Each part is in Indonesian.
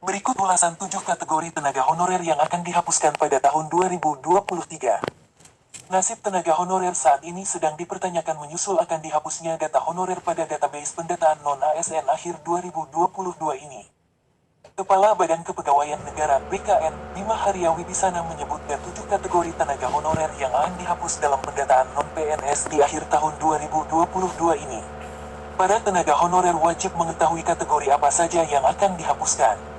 Berikut ulasan 7 kategori tenaga honorer yang akan dihapuskan pada tahun 2023. Nasib tenaga honorer saat ini sedang dipertanyakan menyusul akan dihapusnya data honorer pada database pendataan non-ASN akhir 2022 ini. Kepala Badan Kepegawaian Negara (BKN), Bima Haria Wibisana menyebutkan 7 kategori tenaga honorer yang akan dihapus dalam pendataan non-PNS di akhir tahun 2022 ini. Para tenaga honorer wajib mengetahui kategori apa saja yang akan dihapuskan.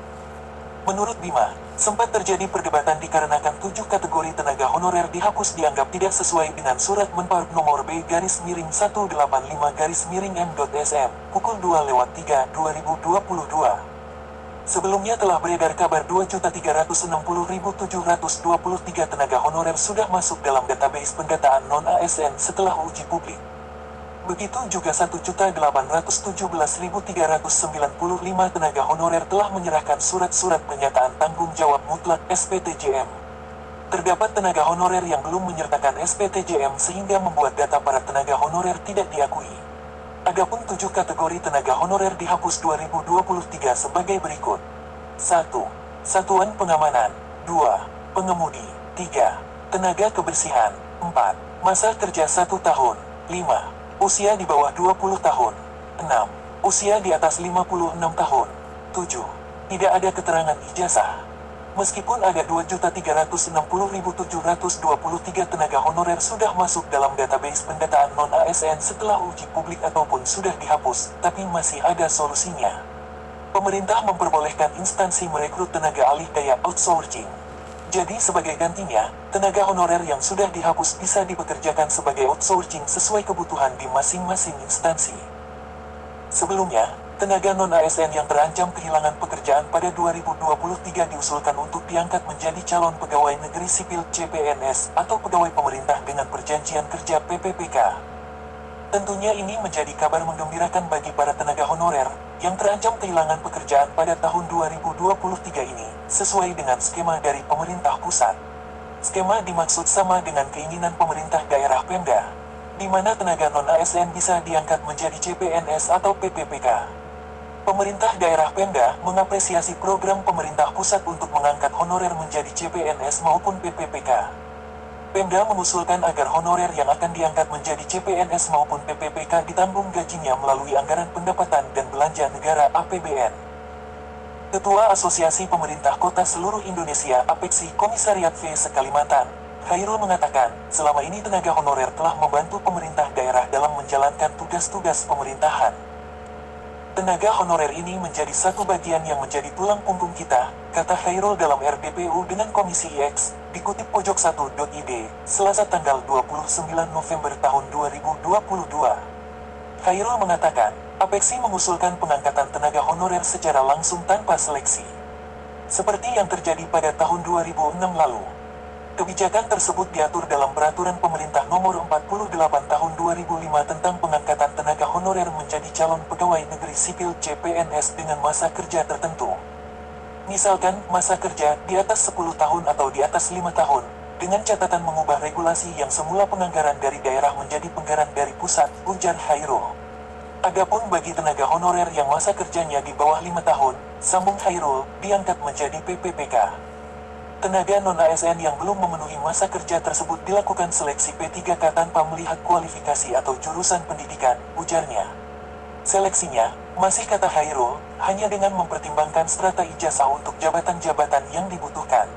Menurut Bima, sempat terjadi perdebatan dikarenakan 7 kategori tenaga honorer dihapus dianggap tidak sesuai dengan Surat Menpar nomor B-185-M.SM, pukul 2:03, 2022. Sebelumnya telah beredar kabar 2.360.723 tenaga honorer sudah masuk dalam database pendataan non-ASN setelah uji publik. Begitu juga 1.817.395 tenaga honorer telah menyerahkan surat-surat pernyataan tanggung jawab mutlak (SPTJM). Terdapat tenaga honorer yang belum menyertakan SPTJM sehingga membuat data para tenaga honorer tidak diakui. Adapun 7 kategori tenaga honorer dihapus 2023 sebagai berikut. 1. Satuan pengamanan. 2. Pengemudi. 3. Tenaga kebersihan. 4. Masa kerja 1 tahun. 5. Usia di bawah 20 tahun. 6. Usia di atas 56 tahun. 7. Tidak ada keterangan ijazah. Meskipun ada 2.360.723 tenaga honorer sudah masuk dalam database pendataan non-ASN setelah uji publik ataupun sudah dihapus, tapi masih ada solusinya. Pemerintah memperbolehkan instansi merekrut tenaga alih daya outsourcing. Jadi sebagai gantinya, tenaga honorer yang sudah dihapus bisa dipekerjakan sebagai outsourcing sesuai kebutuhan di masing-masing instansi. Sebelumnya, tenaga non-ASN yang terancam kehilangan pekerjaan pada 2023 diusulkan untuk diangkat menjadi calon pegawai negeri sipil CPNS atau pegawai pemerintah dengan perjanjian kerja PPPK. Tentunya ini menjadi kabar menggembirakan bagi para tenaga honorer yang terancam kehilangan pekerjaan pada tahun 2023 ini, sesuai dengan skema dari pemerintah pusat. Skema dimaksud sama dengan keinginan pemerintah daerah Pemda, di mana tenaga non-ASN bisa diangkat menjadi CPNS atau PPPK. Pemerintah daerah Pemda mengapresiasi program pemerintah pusat untuk mengangkat honorer menjadi CPNS maupun PPPK. Pemda mengusulkan agar honorer yang akan diangkat menjadi CPNS maupun PPPK ditanggung gajinya melalui anggaran pendapatan dan belanja negara (APBN). Ketua Asosiasi Pemerintah Kota Seluruh Indonesia (APEKSI) Komisariat V Sekalimantan, Khairul mengatakan, selama ini tenaga honorer telah membantu pemerintah daerah dalam menjalankan tugas-tugas pemerintahan. Tenaga honorer ini menjadi satu bagian yang menjadi tulang punggung kita, kata Khairul dalam RDPU dengan Komisi X, dikutip pojok1.id, Selasa tanggal 29 November tahun 2022. Khairul mengatakan, APEKSI mengusulkan pengangkatan tenaga honorer secara langsung tanpa seleksi. Seperti yang terjadi pada tahun 2006 lalu. Kebijakan tersebut diatur dalam Peraturan Pemerintah Nomor 48 Tahun 2005 tentang pengangkatan tenaga honorer menjadi calon pegawai negeri sipil CPNS dengan masa kerja tertentu. Misalkan, masa kerja di atas 10 tahun atau di atas 5 tahun, dengan catatan mengubah regulasi yang semula penganggaran dari daerah menjadi penganggaran dari pusat, ujar Khairul. Adapun bagi tenaga honorer yang masa kerjanya di bawah 5 tahun, sambung Khairul, diangkat menjadi PPPK. Tenaga non-ASN yang belum memenuhi masa kerja tersebut dilakukan seleksi P3K tanpa melihat kualifikasi atau jurusan pendidikan, ujarnya. Seleksinya, masih kata Khairul, hanya dengan mempertimbangkan strata ijazah untuk jabatan-jabatan yang dibutuhkan.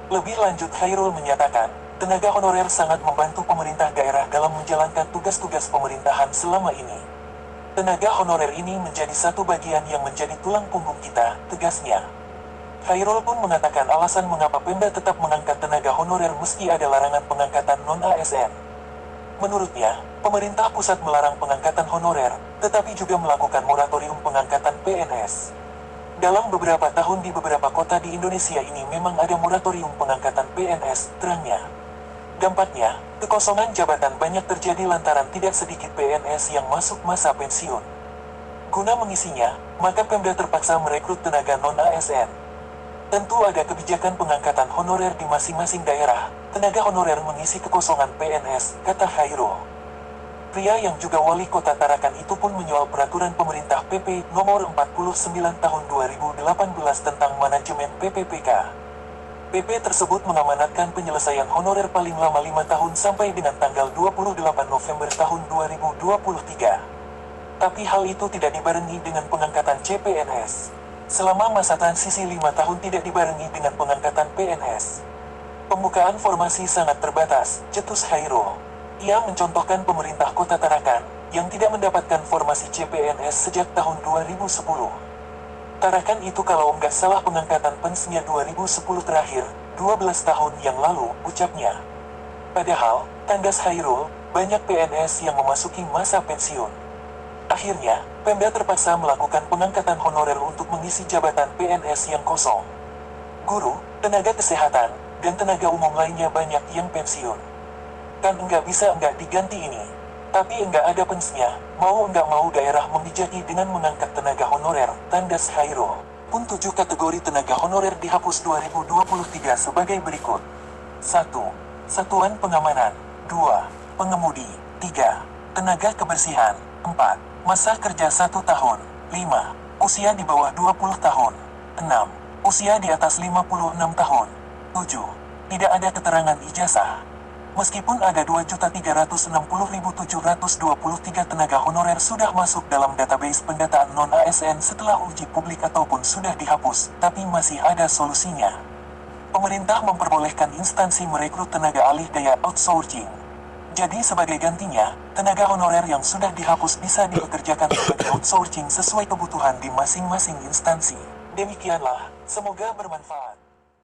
Lebih lanjut Khairul menyatakan, tenaga honorer sangat membantu pemerintah daerah dalam menjalankan tugas-tugas pemerintahan selama ini. Tenaga honorer ini menjadi satu bagian yang menjadi tulang punggung kita, tegasnya. Khairul pun mengatakan alasan mengapa Pemda tetap mengangkat tenaga honorer meski ada larangan pengangkatan non-ASN. Menurutnya, pemerintah pusat melarang pengangkatan honorer, tetapi juga melakukan moratorium pengangkatan PNS. Dalam beberapa tahun di beberapa kota di Indonesia ini memang ada moratorium pengangkatan PNS, terangnya. Dampaknya, kekosongan jabatan banyak terjadi lantaran tidak sedikit PNS yang masuk masa pensiun. Guna mengisinya, maka Pemda terpaksa merekrut tenaga non-ASN. Tentu ada kebijakan pengangkatan honorer di masing-masing daerah, tenaga honorer mengisi kekosongan PNS, kata Khairul. Pria yang juga wali kota Tarakan itu pun menyoal peraturan pemerintah PP nomor 49 tahun 2018 tentang manajemen PPPK. PP tersebut mengamanatkan penyelesaian honorer paling lama 5 tahun sampai dengan tanggal 28 November tahun 2023. Tapi hal itu tidak dibarengi dengan pengangkatan CPNS. Selama masa transisi 5 tahun tidak dibarengi dengan pengangkatan PNS. Pembukaan formasi sangat terbatas, cetus Hairul. Ia mencontohkan pemerintah kota Tarakan, yang tidak mendapatkan formasi CPNS sejak tahun 2010. Tarakan itu kalau nggak salah pengangkatan pensnya 2010 terakhir, 12 tahun yang lalu, ucapnya. Padahal, tandas Hairul, banyak PNS yang memasuki masa pensiun. Akhirnya, Pemda terpaksa melakukan pengangkatan honorer untuk mengisi jabatan PNS yang kosong. Guru, tenaga kesehatan, dan tenaga umum lainnya banyak yang pensiun. Kan enggak bisa enggak diganti ini. Tapi enggak ada pensnya, mau enggak mau daerah membijaki dengan mengangkat tenaga honorer, tandas Hairul. Pun 7 kategori tenaga honorer dihapus 2023 sebagai berikut. 1. Satuan pengamanan. 2. Pengemudi. 3. Tenaga kebersihan. 4. Masa kerja 1 tahun. 5. Usia di bawah 20 tahun. 6. Usia di atas 56 tahun. 7. Tidak ada keterangan ijazah. Meskipun ada 2.360.723 tenaga honorer sudah masuk dalam database pendataan non-ASN setelah uji publik ataupun sudah dihapus, tapi masih ada solusinya. Pemerintah memperbolehkan instansi merekrut tenaga alih daya outsourcing. Jadi sebagai gantinya, tenaga honorer yang sudah dihapus bisa dipekerjakan sebagai outsourcing sesuai kebutuhan di masing-masing instansi. Demikianlah, semoga bermanfaat.